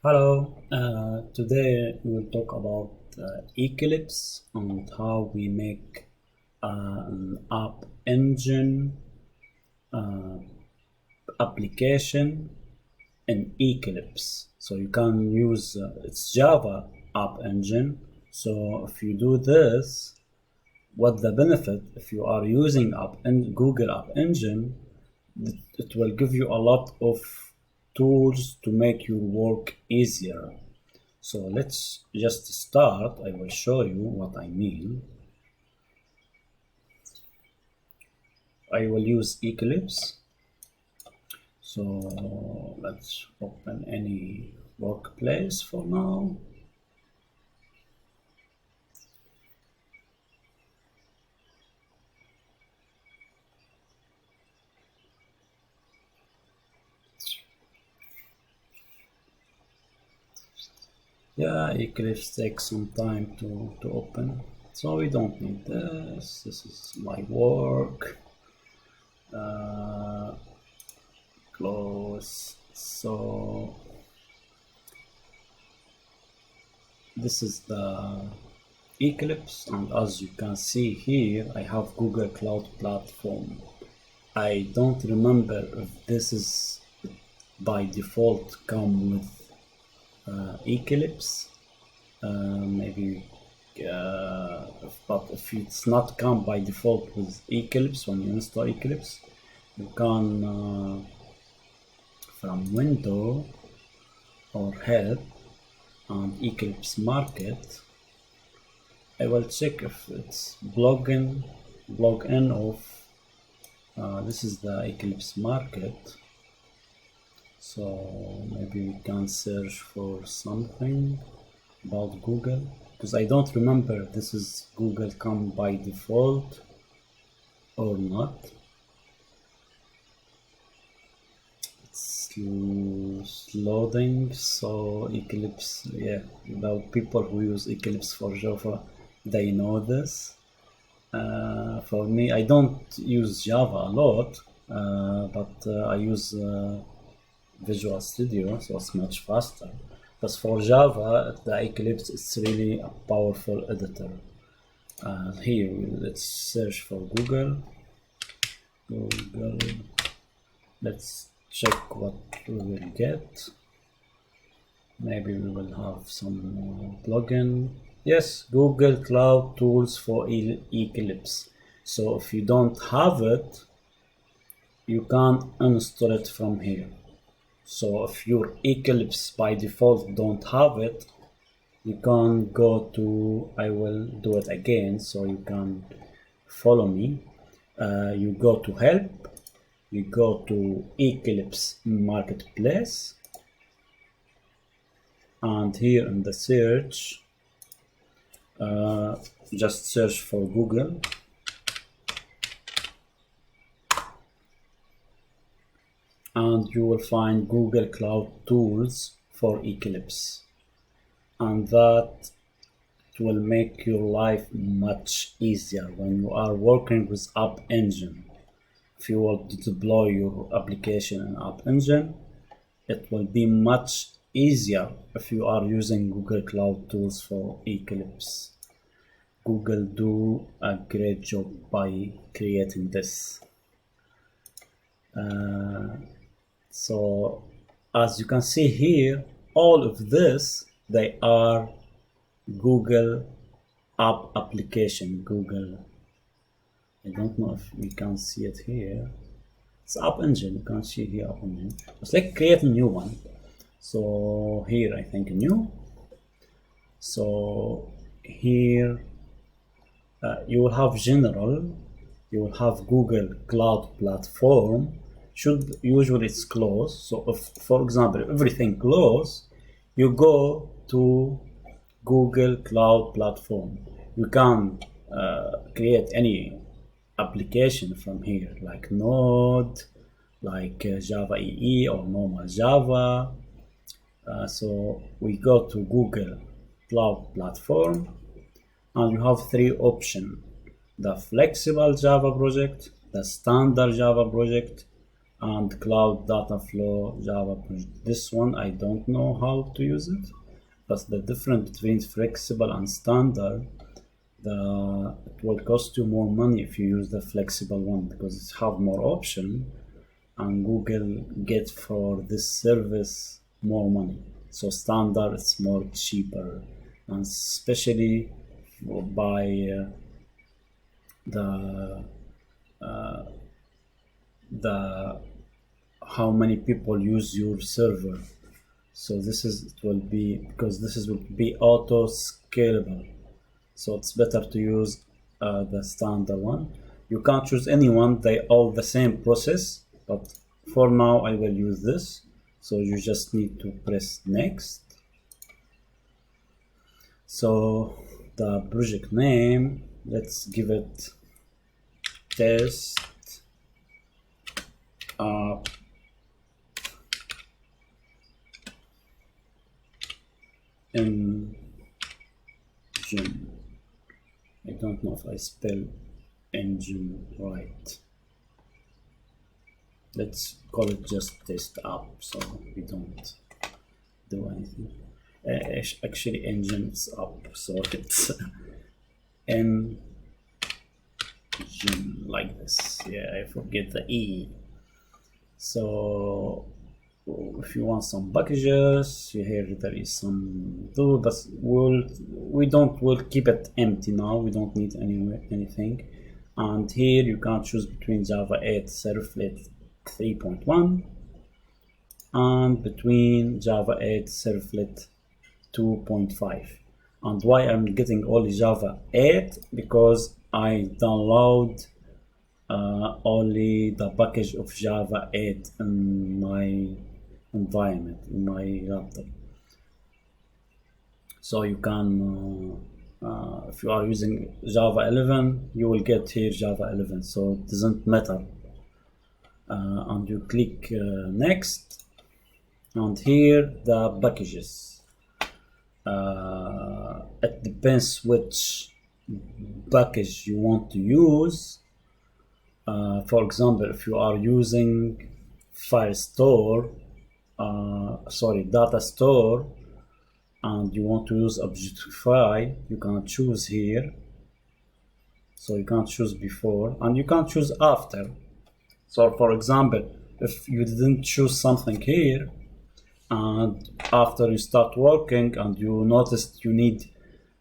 Hello, today we'll talk about Eclipse and how we make an app engine uh, application in Eclipse. So you can use it's Java app engine. So if you do this, what the benefit if you are using Google App Engine, it will give you a lot of tools to make your work easier. So let's just start. I will show you what I mean. I will use Eclipse. So let's open any workplace for now. Yeah, Eclipse takes some time to open. So we don't need this. This is my work. Close. So this is the Eclipse, and as you can see here, I have Google Cloud Platform. I don't remember if this is by default come with Eclipse. Maybe but if it's not come by default with Eclipse, when you install Eclipse, you can from window or help and Eclipse market. I will check if it's log in of this is the Eclipse market. So maybe we can search for something about Google, because I don't remember if this is Google come by default or not. It's loading. So Eclipse, yeah, the people who use Eclipse for Java, they know this. For me, I don't use Java a lot, but I use Visual Studio, so it's much faster. But for Java, the Eclipse is really a powerful editor. Here, let's search for Google. Let's check what we will get. Maybe we will have some plugin. Yes, Google Cloud Tools for Eclipse. So if you don't have it, you can install it from here. So if your Eclipse by default don't have it, you can go to, I will do it again so you can follow me. You go to help, you go to Eclipse Marketplace, and here in the search, just search for Google. And you will find Google Cloud Tools for Eclipse, and that will make your life much easier when you are working with App Engine. If you want to deploy your application in App Engine, it will be much easier if you are using Google Cloud Tools for Eclipse. Google do a great job by creating this. So as you can see here, all of this, they are Google app application. Google, I don't know if we can see it here. It's App Engine, you can see here App Engine. Let's like create a new one. So here I think new. So here you will have general, you will have Google Cloud Platform. Should usually it's closed. So if, for example, everything closed, you go to Google Cloud Platform. You can create any application from here, like Node, like Java EE or normal Java. So we go to Google Cloud Platform, and you have three options: the flexible Java project, the standard Java project, and cloud data flow Java project. This one I don't know how to use it, but the difference between flexible and standard, it will cost you more money if you use the flexible one because it have more option, and Google get for this service more money. So standard it's more cheaper, and especially by the how many people use your server. So it will be, because will be auto scalable, so it's better to use the standard one. You can't choose any one, they all the same process, but for now I will use this. So you just need to press next. So the project name, let's give it test engine. I don't know if I spell engine right. Let's call it just test app, so we don't do anything. Actually engine is up, so it's engine like this. Yeah, I forget the E. So if you want some packages, here there is some tool, but we'll keep it empty now. We don't need anything. And here you can choose between Java 8 Servlet 3.1 and between Java 8 Servlet 2.5. And why I'm getting only Java 8? Because I download only the package of Java 8 in my environment, in my laptop. So you can, if you are using Java 11, you will get here Java 11, so it doesn't matter. And you click next, and here the packages. It depends which package you want to use. For example, if you are using data store, and you want to use Objectify, you can choose here. So you can't choose before, and you can't choose after. So for example, if you didn't choose something here, and after you start working and you noticed you need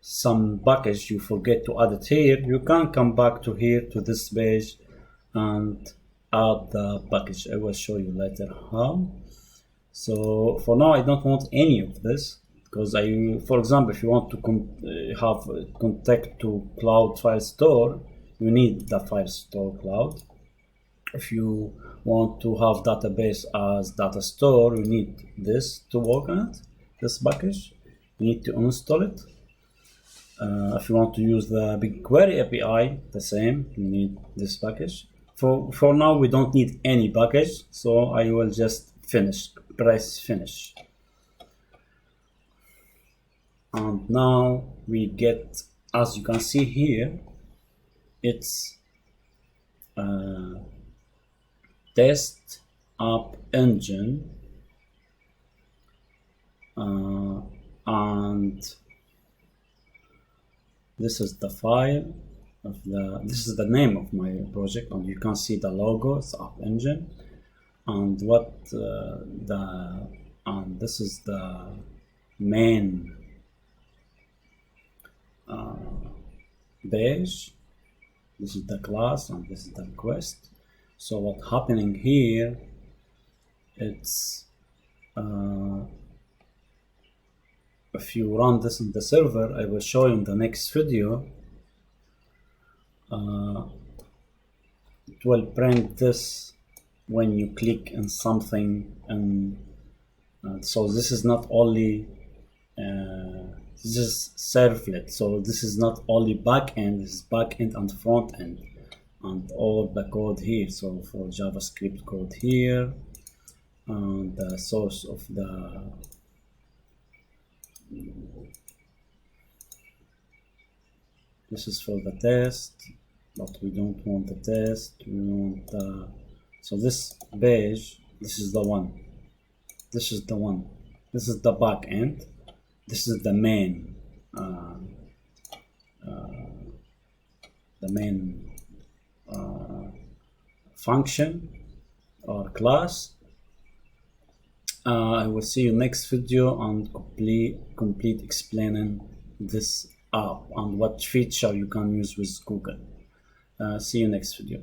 some package, you forget to add it here, you can come back to here to this page and add the package. I will show you later how. So for now I don't want any of this, because for example, if you want to have contact to cloud file store, you need the file store cloud. If you want to have database as data store, you need this to work on it, this package. You need to install it. If you want to use the BigQuery API, the same, you need this package. For now, we don't need any package, so I will just press finish. And now we get, as you can see here, it's test app engine, and this is the file of this is the name of my project, and you can see the logo, it's app engine, and and this is the main page. This is the class and this is the request. So what's happening here, it's if you run this in the server, I will show you in the next video, it will print this when you click on something, and so this is not only this is servlet, so this is not only backend, this is backend and front end, and all the code here. So for JavaScript code here, and the source of this is for the test, but we don't want the test, we want the So this page, this is the one. This is the one. This is the back end. This is the main. The main function or class. I will see you next video on complete explaining this app and what feature you can use with Google. See you next video.